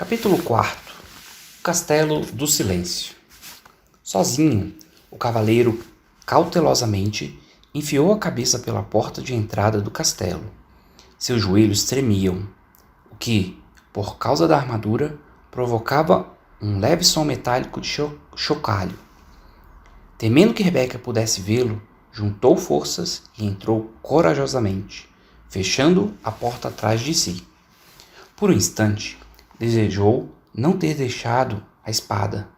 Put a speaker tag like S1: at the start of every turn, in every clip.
S1: Capítulo 4. O Castelo do Silêncio. Sozinho, o cavaleiro cautelosamente enfiou a cabeça pela porta de entrada do castelo. Seus joelhos tremiam, o que, por causa da armadura, provocava um leve som metálico de chocalho. Temendo que Rebeca pudesse vê-lo, juntou forças e entrou corajosamente, fechando a porta atrás de si. Por um instante, desejou não ter deixado a espada,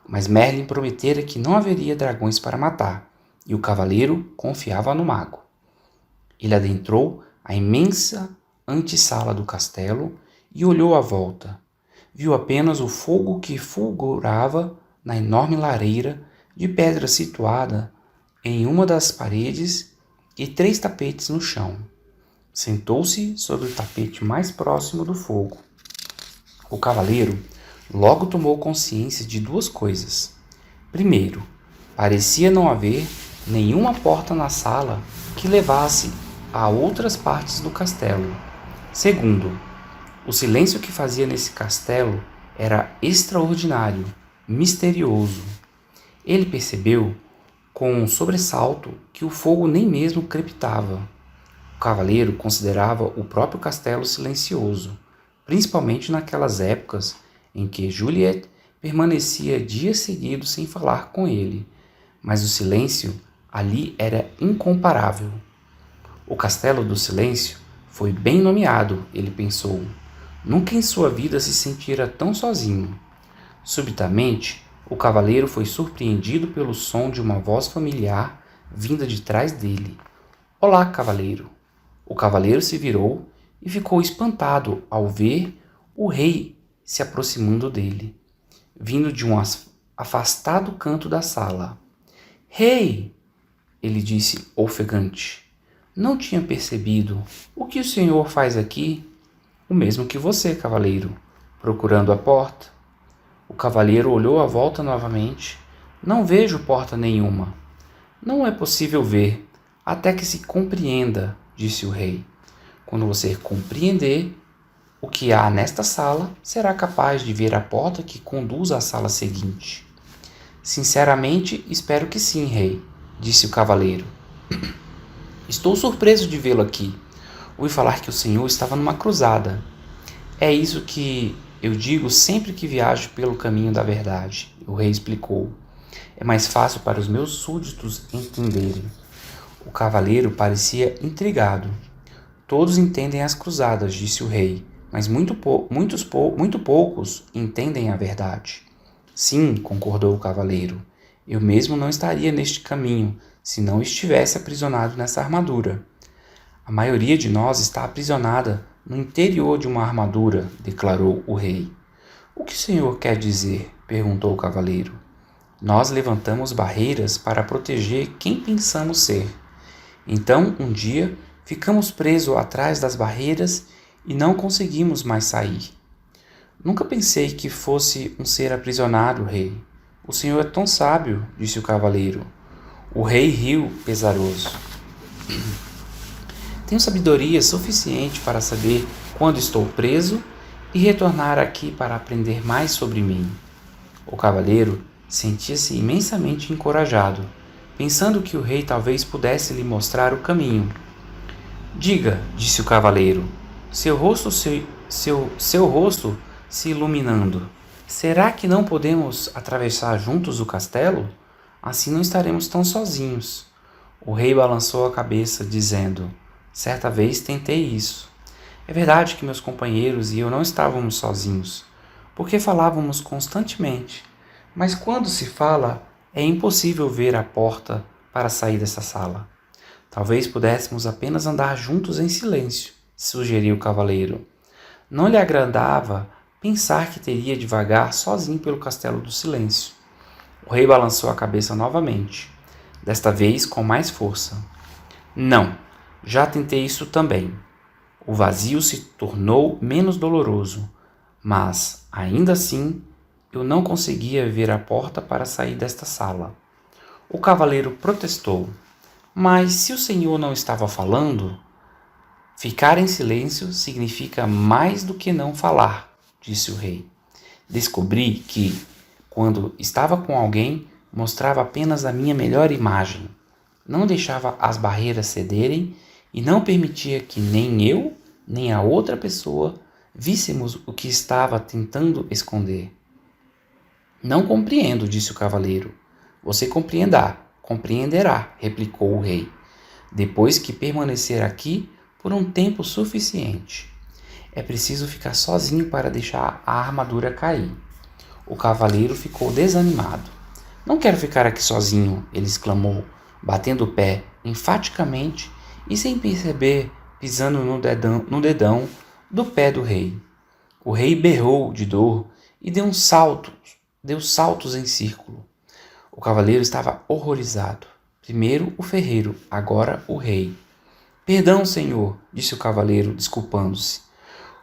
S1: mas Merlin prometera que não haveria dragões para matar, e o cavaleiro confiava no mago. Ele adentrou a imensa antessala do castelo e olhou à volta. Viu apenas o fogo que fulgurava na enorme lareira de pedra situada em uma das paredes e 3 tapetes no chão. Sentou-se sobre o tapete mais próximo do fogo. O cavaleiro logo tomou consciência de 2 coisas. Primeiro, parecia não haver nenhuma porta na sala que levasse a outras partes do castelo. Segundo, o silêncio que fazia nesse castelo era extraordinário, misterioso. Ele percebeu com um sobressalto que o fogo nem mesmo crepitava. O cavaleiro considerava o próprio castelo silencioso, principalmente naquelas épocas em que Juliet permanecia dias seguidos sem falar com ele, mas o silêncio ali era incomparável. O Castelo do Silêncio foi bem nomeado, ele pensou. Nunca em sua vida se sentira tão sozinho. Subitamente, o cavaleiro foi surpreendido pelo som de uma voz familiar vinda de trás dele. Olá, cavaleiro! O cavaleiro se virou e ficou espantado ao ver o rei se aproximando dele, vindo de um afastado canto da sala. Rei! Ele disse ofegante. Não tinha percebido. O que o senhor faz aqui? O mesmo que você, cavaleiro, procurando a porta. O cavaleiro olhou à volta novamente. Não vejo porta nenhuma. Não é possível ver, até que se compreenda, disse o rei. Quando você compreender o que há nesta sala, será capaz de ver a porta que conduz à sala seguinte. Sinceramente, espero que sim, rei, disse o cavaleiro. Estou surpreso de vê-lo aqui. Ouvi falar que o senhor estava numa cruzada. É isso que eu digo sempre que viajo pelo caminho da verdade, o rei explicou. É mais fácil para os meus súditos entenderem. O cavaleiro parecia intrigado. Todos entendem as cruzadas, disse o rei, mas muito poucos entendem a verdade. Sim, concordou o cavaleiro. Eu mesmo não estaria neste caminho se não estivesse aprisionado nessa armadura. A maioria de nós está aprisionada no interior de uma armadura, declarou o rei. O que o senhor quer dizer? Perguntou o cavaleiro. Nós levantamos barreiras para proteger quem pensamos ser. Então, um dia, ficamos presos atrás das barreiras e não conseguimos mais sair. Nunca pensei que fosse um ser aprisionado, rei. O senhor é tão sábio, disse o cavaleiro. O rei riu pesaroso. Tenho sabedoria suficiente para saber quando estou preso e retornar aqui para aprender mais sobre mim. O cavaleiro sentia-se imensamente encorajado, pensando que o rei talvez pudesse lhe mostrar o caminho. Diga, disse o cavaleiro, seu rosto se iluminando. Será que não podemos atravessar juntos o castelo? Assim não estaremos tão sozinhos. O rei balançou a cabeça, dizendo, certa vez tentei isso. É verdade que meus companheiros e eu não estávamos sozinhos, porque falávamos constantemente. Mas quando se fala, é impossível ver a porta para sair dessa sala. Talvez pudéssemos apenas andar juntos em silêncio, sugeriu o cavaleiro. Não lhe agradava pensar que teria de vagar sozinho pelo castelo do silêncio. O rei balançou a cabeça novamente, desta vez com mais força. Não, já tentei isso também. O vazio se tornou menos doloroso, mas, ainda assim, eu não conseguia ver a porta para sair desta sala. O cavaleiro protestou. Mas se o senhor não estava falando, ficar em silêncio significa mais do que não falar, disse o rei. Descobri que, quando estava com alguém, mostrava apenas a minha melhor imagem. Não deixava as barreiras cederem e não permitia que nem eu, nem a outra pessoa víssemos o que estava tentando esconder. Não compreendo, disse o cavaleiro. Você compreenderá, replicou o rei, depois que permanecer aqui por um tempo suficiente. É preciso ficar sozinho para deixar a armadura cair. O cavaleiro ficou desanimado. Não quero ficar aqui sozinho, ele exclamou, batendo o pé enfaticamente e sem perceber, pisando no dedão do pé do rei. O rei berrou de dor e deu saltos em círculo. O cavaleiro estava horrorizado. Primeiro o ferreiro, agora o rei. Perdão, senhor, disse o cavaleiro, desculpando-se.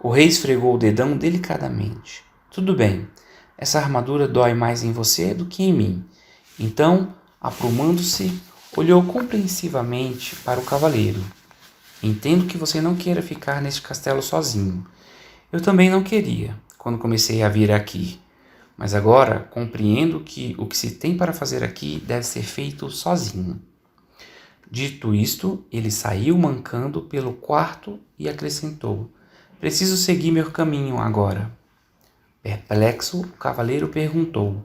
S1: O rei esfregou o dedão delicadamente. Tudo bem, essa armadura dói mais em você do que em mim. Então, aprumando-se, olhou compreensivamente para o cavaleiro. Entendo que você não queira ficar neste castelo sozinho. Eu também não queria, quando comecei a vir aqui. Mas agora compreendo que o que se tem para fazer aqui deve ser feito sozinho. Dito isto, ele saiu mancando pelo quarto e acrescentou: Preciso seguir meu caminho agora. Perplexo, o cavaleiro perguntou: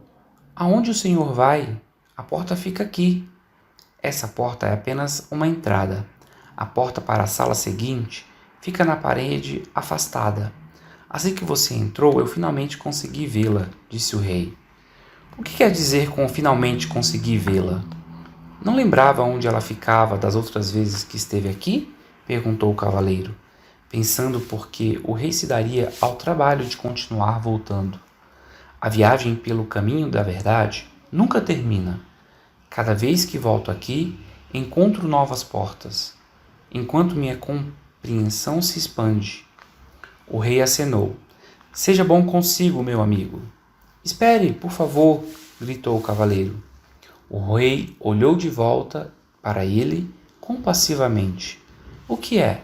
S1: Aonde o senhor vai? A porta fica aqui. Essa porta é apenas uma entrada. A porta para a sala seguinte fica na parede afastada. Assim que você entrou, eu finalmente consegui vê-la, disse o rei. O que quer dizer com finalmente consegui vê-la? Não lembrava onde ela ficava das outras vezes que esteve aqui? Perguntou o cavaleiro, pensando porque o rei se daria ao trabalho de continuar voltando. A viagem pelo caminho da verdade nunca termina. Cada vez que volto aqui, encontro novas portas, enquanto minha compreensão se expande. O rei acenou. Seja bom consigo, meu amigo. Espere, por favor, gritou o cavaleiro. O rei olhou de volta para ele compassivamente. O que é?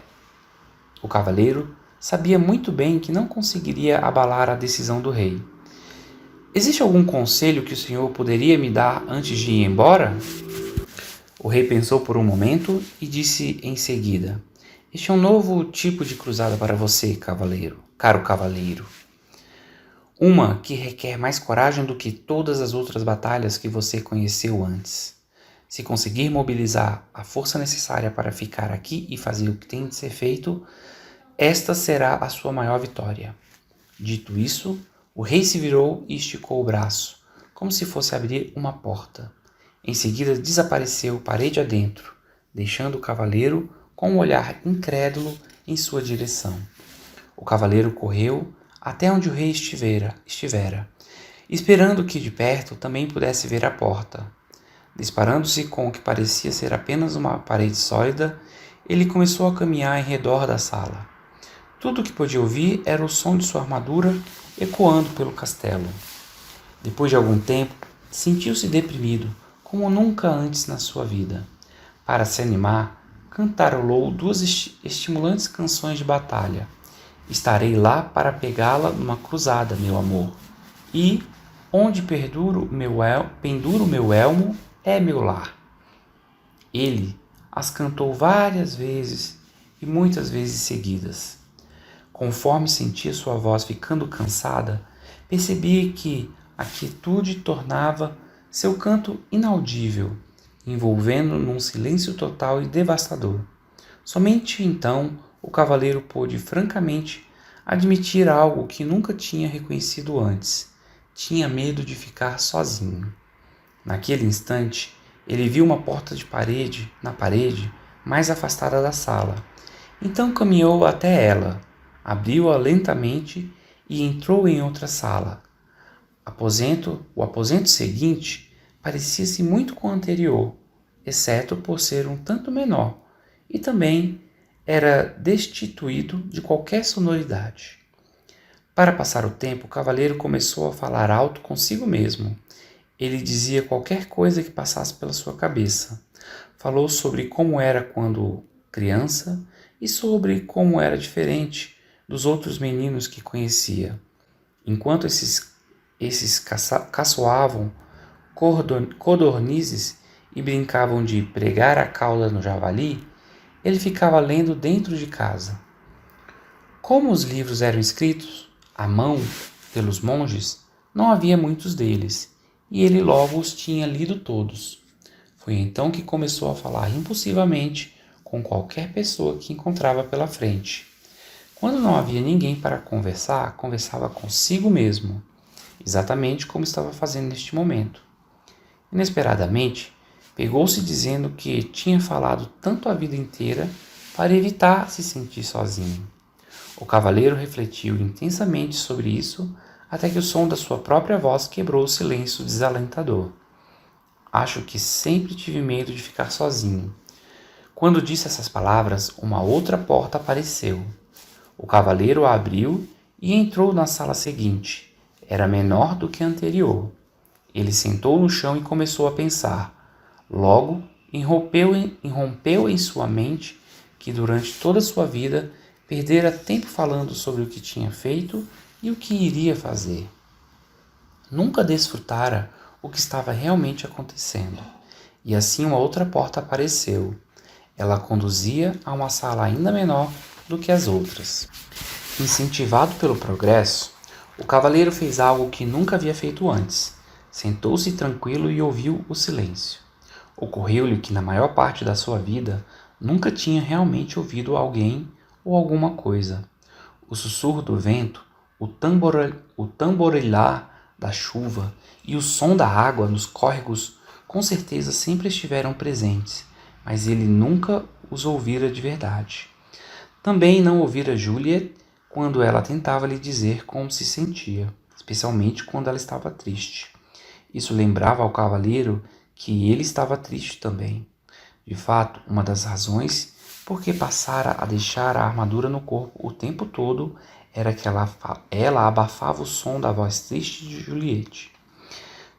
S1: O cavaleiro sabia muito bem que não conseguiria abalar a decisão do rei. Existe algum conselho que o senhor poderia me dar antes de ir embora? O rei pensou por um momento e disse em seguida: Este é um novo tipo de cruzada para você, caro cavaleiro. Uma que requer mais coragem do que todas as outras batalhas que você conheceu antes. Se conseguir mobilizar a força necessária para ficar aqui e fazer o que tem de ser feito, esta será a sua maior vitória. Dito isso, o rei se virou e esticou o braço, como se fosse abrir uma porta. Em seguida desapareceu parede adentro, deixando o cavaleiro com um olhar incrédulo em sua direção. O cavaleiro correu até onde o rei estivera, esperando que de perto também pudesse ver a porta. Disparando-se com o que parecia ser apenas uma parede sólida, ele começou a caminhar em redor da sala. Tudo o que podia ouvir era o som de sua armadura ecoando pelo castelo. Depois de algum tempo, sentiu-se deprimido, como nunca antes na sua vida. Para se animar, cantarolou duas estimulantes canções de batalha. Estarei lá para pegá-la numa cruzada, meu amor. E, onde penduro meu elmo, é meu lar. Ele as cantou várias vezes e muitas vezes seguidas. Conforme sentia sua voz ficando cansada, percebia que a quietude tornava seu canto inaudível, envolvendo num silêncio total e devastador. Somente então o cavaleiro pôde francamente admitir algo que nunca tinha reconhecido antes. Tinha medo de ficar sozinho. Naquele instante, ele viu uma porta na parede mais afastada da sala. Então caminhou até ela, abriu-a lentamente e entrou em outra sala. O aposento seguinte parecia-se muito com o anterior, exceto por ser um tanto menor, e também era destituído de qualquer sonoridade. Para passar o tempo, o cavaleiro começou a falar alto consigo mesmo. Ele dizia qualquer coisa que passasse pela sua cabeça. Falou sobre como era quando criança e sobre como era diferente dos outros meninos que conhecia. Enquanto esses caçoavam codornizes e brincavam de pregar a cauda no javali, ele ficava lendo dentro de casa. Como os livros eram escritos à mão pelos monges, não havia muitos deles, e ele logo os tinha lido todos. Foi então que começou a falar impulsivamente com qualquer pessoa que encontrava pela frente. Quando não havia ninguém para conversar, conversava consigo mesmo, exatamente como estava fazendo neste momento. Inesperadamente, pegou-se dizendo que tinha falado tanto a vida inteira para evitar se sentir sozinho. O cavaleiro refletiu intensamente sobre isso até que o som da sua própria voz quebrou o silêncio desalentador. Acho que sempre tive medo de ficar sozinho. Quando disse essas palavras, uma outra porta apareceu. O cavaleiro a abriu e entrou na sala seguinte. Era menor do que a anterior. Ele sentou no chão e começou a pensar. Logo, irrompeu em sua mente que durante toda sua vida perdera tempo falando sobre o que tinha feito e o que iria fazer. Nunca desfrutara o que estava realmente acontecendo. E assim uma outra porta apareceu. Ela conduzia a uma sala ainda menor do que as outras. Incentivado pelo progresso, o cavaleiro fez algo que nunca havia feito antes. Sentou-se tranquilo e ouviu o silêncio. Ocorreu-lhe que na maior parte da sua vida nunca tinha realmente ouvido alguém ou alguma coisa. O sussurro do vento, o tamborilhar da chuva e o som da água nos córregos com certeza sempre estiveram presentes, mas ele nunca os ouvira de verdade. Também não ouvira Juliet quando ela tentava lhe dizer como se sentia, especialmente quando ela estava triste. Isso lembrava ao cavaleiro que ele estava triste também. De fato, uma das razões por que passara a deixar a armadura no corpo o tempo todo era que ela abafava o som da voz triste de Juliette.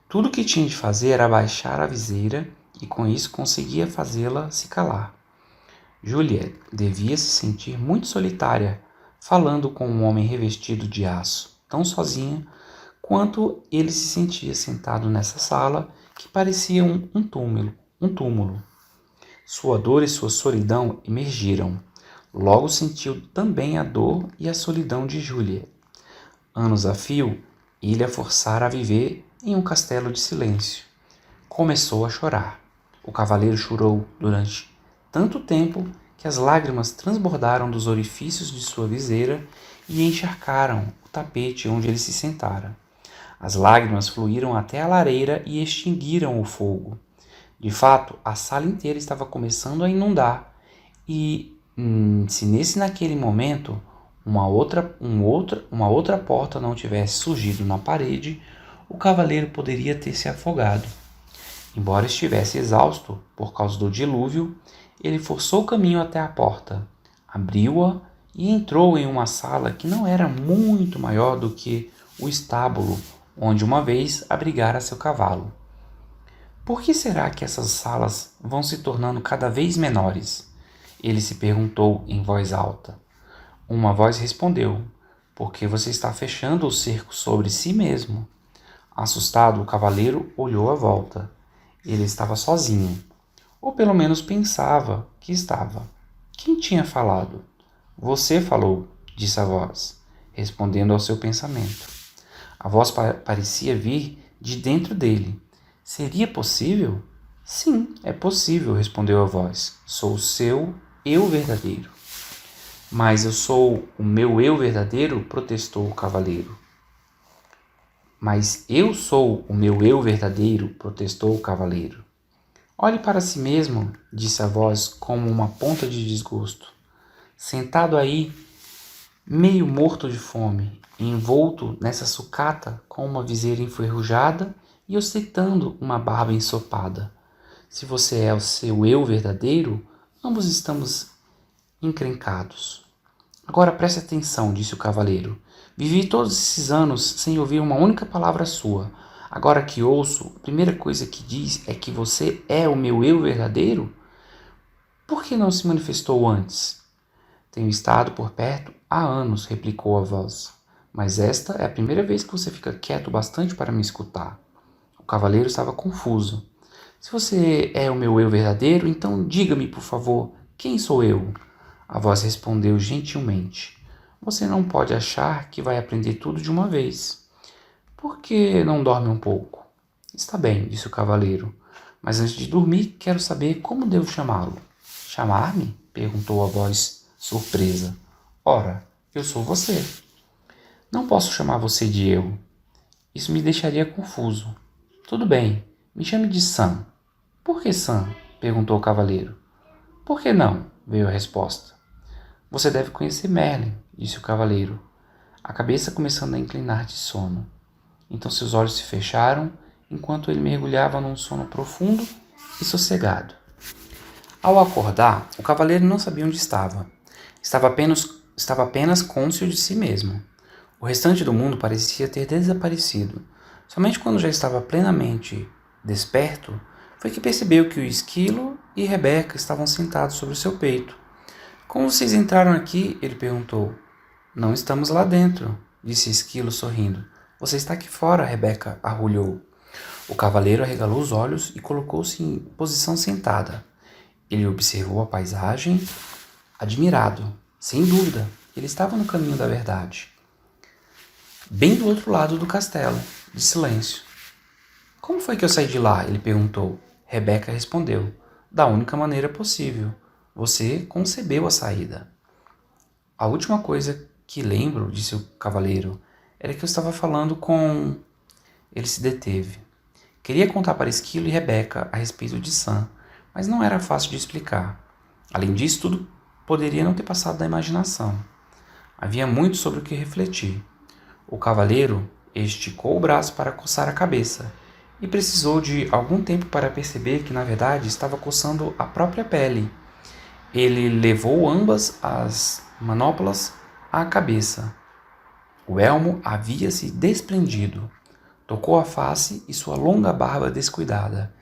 S1: Tudo o que tinha de fazer era baixar a viseira e com isso conseguia fazê-la se calar. Juliette devia se sentir muito solitária, falando com um homem revestido de aço, tão sozinha quanto ele se sentia sentado nessa sala que parecia um túmulo. Sua dor e sua solidão emergiram. Logo sentiu também a dor e a solidão de Juliet. Anos a fio, ele a forçara a viver em um castelo de silêncio. Começou a chorar. O cavaleiro chorou durante tanto tempo que as lágrimas transbordaram dos orifícios de sua viseira e encharcaram o tapete onde ele se sentara. As lágrimas fluíram até a lareira e extinguiram o fogo. De fato, a sala inteira estava começando a inundar e, se naquele momento uma outra porta não tivesse surgido na parede, o cavaleiro poderia ter se afogado. Embora estivesse exausto por causa do dilúvio, ele forçou o caminho até a porta, abriu-a e entrou em uma sala que não era muito maior do que o estábulo onde uma vez abrigara seu cavalo. Por que será que essas salas vão se tornando cada vez menores? Ele se perguntou em voz alta. Uma voz respondeu: porque você está fechando o cerco sobre si mesmo. Assustado, o cavaleiro olhou à volta. Ele estava sozinho, ou pelo menos pensava que estava. Quem tinha falado? Você falou, disse a voz, respondendo ao seu pensamento. A voz parecia vir de dentro dele. Seria possível? Sim, é possível, respondeu a voz. Sou o seu eu verdadeiro. Mas eu sou o meu eu verdadeiro? Protestou o cavaleiro. Mas eu sou o meu eu verdadeiro? Protestou o cavaleiro. Olhe para si mesmo, disse a voz como uma ponta de desgosto. Sentado aí, meio morto de fome, envolto nessa sucata com uma viseira enferrujada e ostentando uma barba ensopada. Se você é o seu eu verdadeiro, ambos estamos encrencados. Agora preste atenção, disse o cavaleiro. Vivi todos esses anos sem ouvir uma única palavra sua. Agora que ouço, a primeira coisa que diz é que você é o meu eu verdadeiro? Por que não se manifestou antes? Tenho estado por perto há anos, replicou a voz. mas esta é a primeira vez que você fica quieto bastante para me escutar. O cavaleiro estava confuso. Se você é o meu eu verdadeiro, então diga-me, por favor, quem sou eu? A voz respondeu gentilmente. Você não pode achar que vai aprender tudo de uma vez. Por que não dorme um pouco? Está bem, disse o cavaleiro, mas antes de dormir quero saber como devo chamá-lo. Chamar-me? Perguntou a voz, surpresa. Ora, eu sou você. Não posso chamar você de eu. Isso me deixaria confuso. Tudo bem, me chame de Sam. Por que Sam? Perguntou o cavaleiro. Por que não? Veio a resposta. Você deve conhecer Merlin, disse o cavaleiro, a cabeça começando a inclinar de sono. Então seus olhos se fecharam, enquanto ele mergulhava num sono profundo e sossegado. Ao acordar, o cavaleiro não sabia onde estava. Estava apenas cônscio de si mesmo. O restante do mundo parecia ter desaparecido. Somente quando já estava plenamente desperto, foi que percebeu que o esquilo e Rebeca estavam sentados sobre o seu peito. Como vocês entraram aqui? Ele perguntou. Não estamos lá dentro, disse Esquilo sorrindo. Você está aqui fora, Rebeca arrulhou. O cavaleiro arregalou os olhos e colocou-se em posição sentada. Ele observou a paisagem, admirado. Sem dúvida, ele estava no caminho da verdade. Bem do outro lado do castelo, de silêncio. Como foi que eu saí de lá? Ele perguntou. Rebeca respondeu. Da única maneira possível. Você concebeu a saída. A última coisa que lembro, disse o cavaleiro, era que eu estava falando com... Ele se deteve. Queria contar para Esquilo e Rebeca a respeito de Sam, mas não era fácil de explicar. Além disso, tudo poderia não ter passado da imaginação. Havia muito sobre o que refletir. O cavaleiro esticou o braço para coçar a cabeça e precisou de algum tempo para perceber que, na verdade, estava coçando a própria pele. Ele levou ambas as manoplas à cabeça. O elmo havia se desprendido. Tocou a face e sua longa barba descuidada.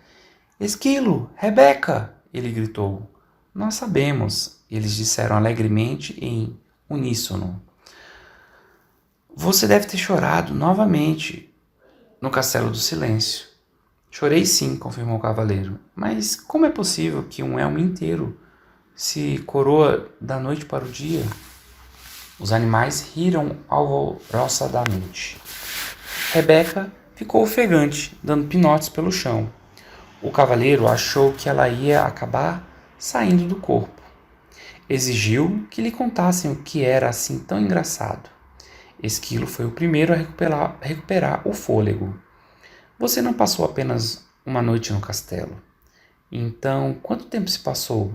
S1: Esquilo! Rebeca! Ele gritou. Nós sabemos, eles disseram alegremente em uníssono. Você deve ter chorado novamente no Castelo do Silêncio. Chorei sim, confirmou o cavaleiro. Mas como é possível que um elmo inteiro se coroa da noite para o dia? Os animais riram alvoroçadamente. Rebeca ficou ofegante, dando pinotes pelo chão. O cavaleiro achou que ela ia acabar saindo do corpo. Exigiu que lhe contassem o que era assim tão engraçado. Esquilo foi o primeiro a recuperar o fôlego. Você não passou apenas uma noite no castelo. Então, quanto tempo se passou?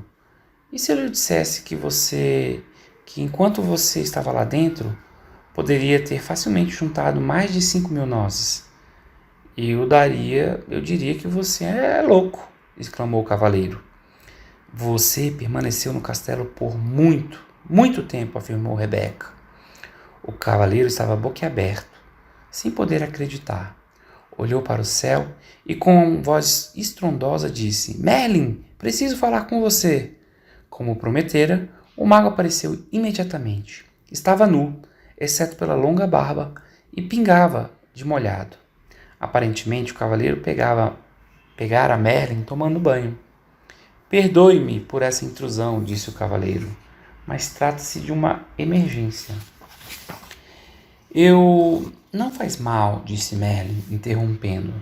S1: E se eu lhe dissesse que enquanto você estava lá dentro, poderia ter facilmente juntado mais de 5.000 nozes? Eu diria que você é louco, exclamou o cavaleiro. Você permaneceu no castelo por muito, muito tempo, afirmou Rebeca. O cavaleiro estava boquiaberto, sem poder acreditar. Olhou para o céu e com voz estrondosa disse, Merlin, preciso falar com você. Como prometera, o mago apareceu imediatamente. Estava nu, exceto pela longa barba, e pingava de molhado. Aparentemente, o cavaleiro pegara Merlin tomando banho. Perdoe-me por essa intrusão, disse o cavaleiro, mas trata-se de uma emergência. Não faz mal, disse Merlin, interrompendo.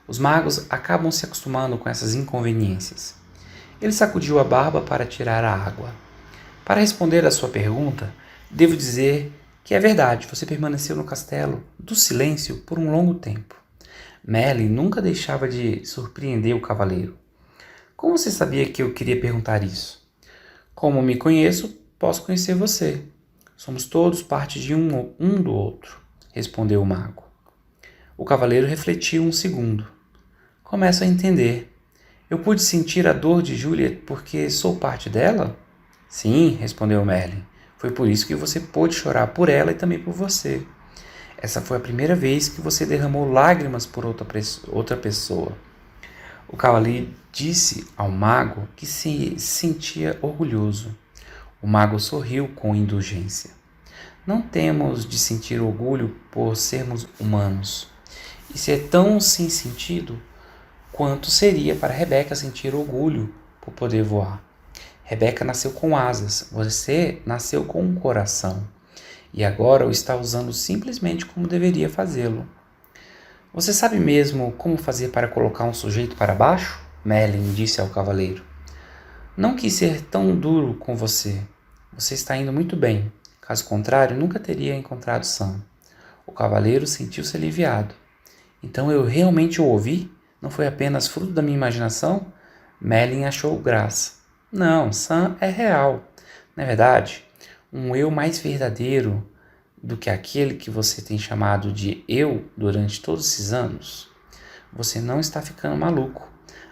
S1: Os magos acabam se acostumando com essas inconveniências. Ele sacudiu a barba para tirar a água. Para responder à sua pergunta, devo dizer que é verdade, você permaneceu no castelo do silêncio por um longo tempo. Merlin nunca deixava de surpreender o cavaleiro. Como você sabia que eu queria perguntar isso? Como me conheço, posso conhecer você. Somos todos parte de um do outro, respondeu o mago. O cavaleiro refletiu um segundo. Começo a entender. Eu pude sentir a dor de Juliet porque sou parte dela? Sim, respondeu Merlin. Foi por isso que você pôde chorar por ela e também por você. Essa foi a primeira vez que você derramou lágrimas por outra pessoa. O cavaleiro disse ao mago que se sentia orgulhoso. O mago sorriu com indulgência. Não temos de sentir orgulho por sermos humanos. Isso é tão sem sentido quanto seria para Rebeca sentir orgulho por poder voar. Rebeca nasceu com asas, você nasceu com um coração e agora o está usando simplesmente como deveria fazê-lo. Você sabe mesmo como fazer para colocar um sujeito para baixo? Merlin disse ao cavaleiro. Não quis ser tão duro com você. Você está indo muito bem. Caso contrário, nunca teria encontrado Sam. O cavaleiro sentiu-se aliviado. Então eu realmente o ouvi? Não foi apenas fruto da minha imaginação? Merlin achou graça. Não, Sam é real. Na verdade, um eu mais verdadeiro do que aquele que você tem chamado de eu durante todos esses anos. Você não está ficando maluco.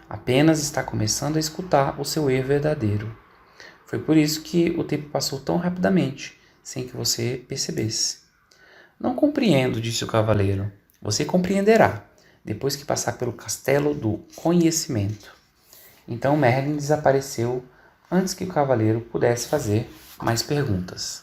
S1: Apenas está começando a escutar o seu eu verdadeiro. Foi por isso que o tempo passou tão rapidamente, sem que você percebesse. Não compreendo, disse o cavaleiro. Você compreenderá, depois que passar pelo castelo do conhecimento. Então Merlin desapareceu antes que o cavaleiro pudesse fazer mais perguntas.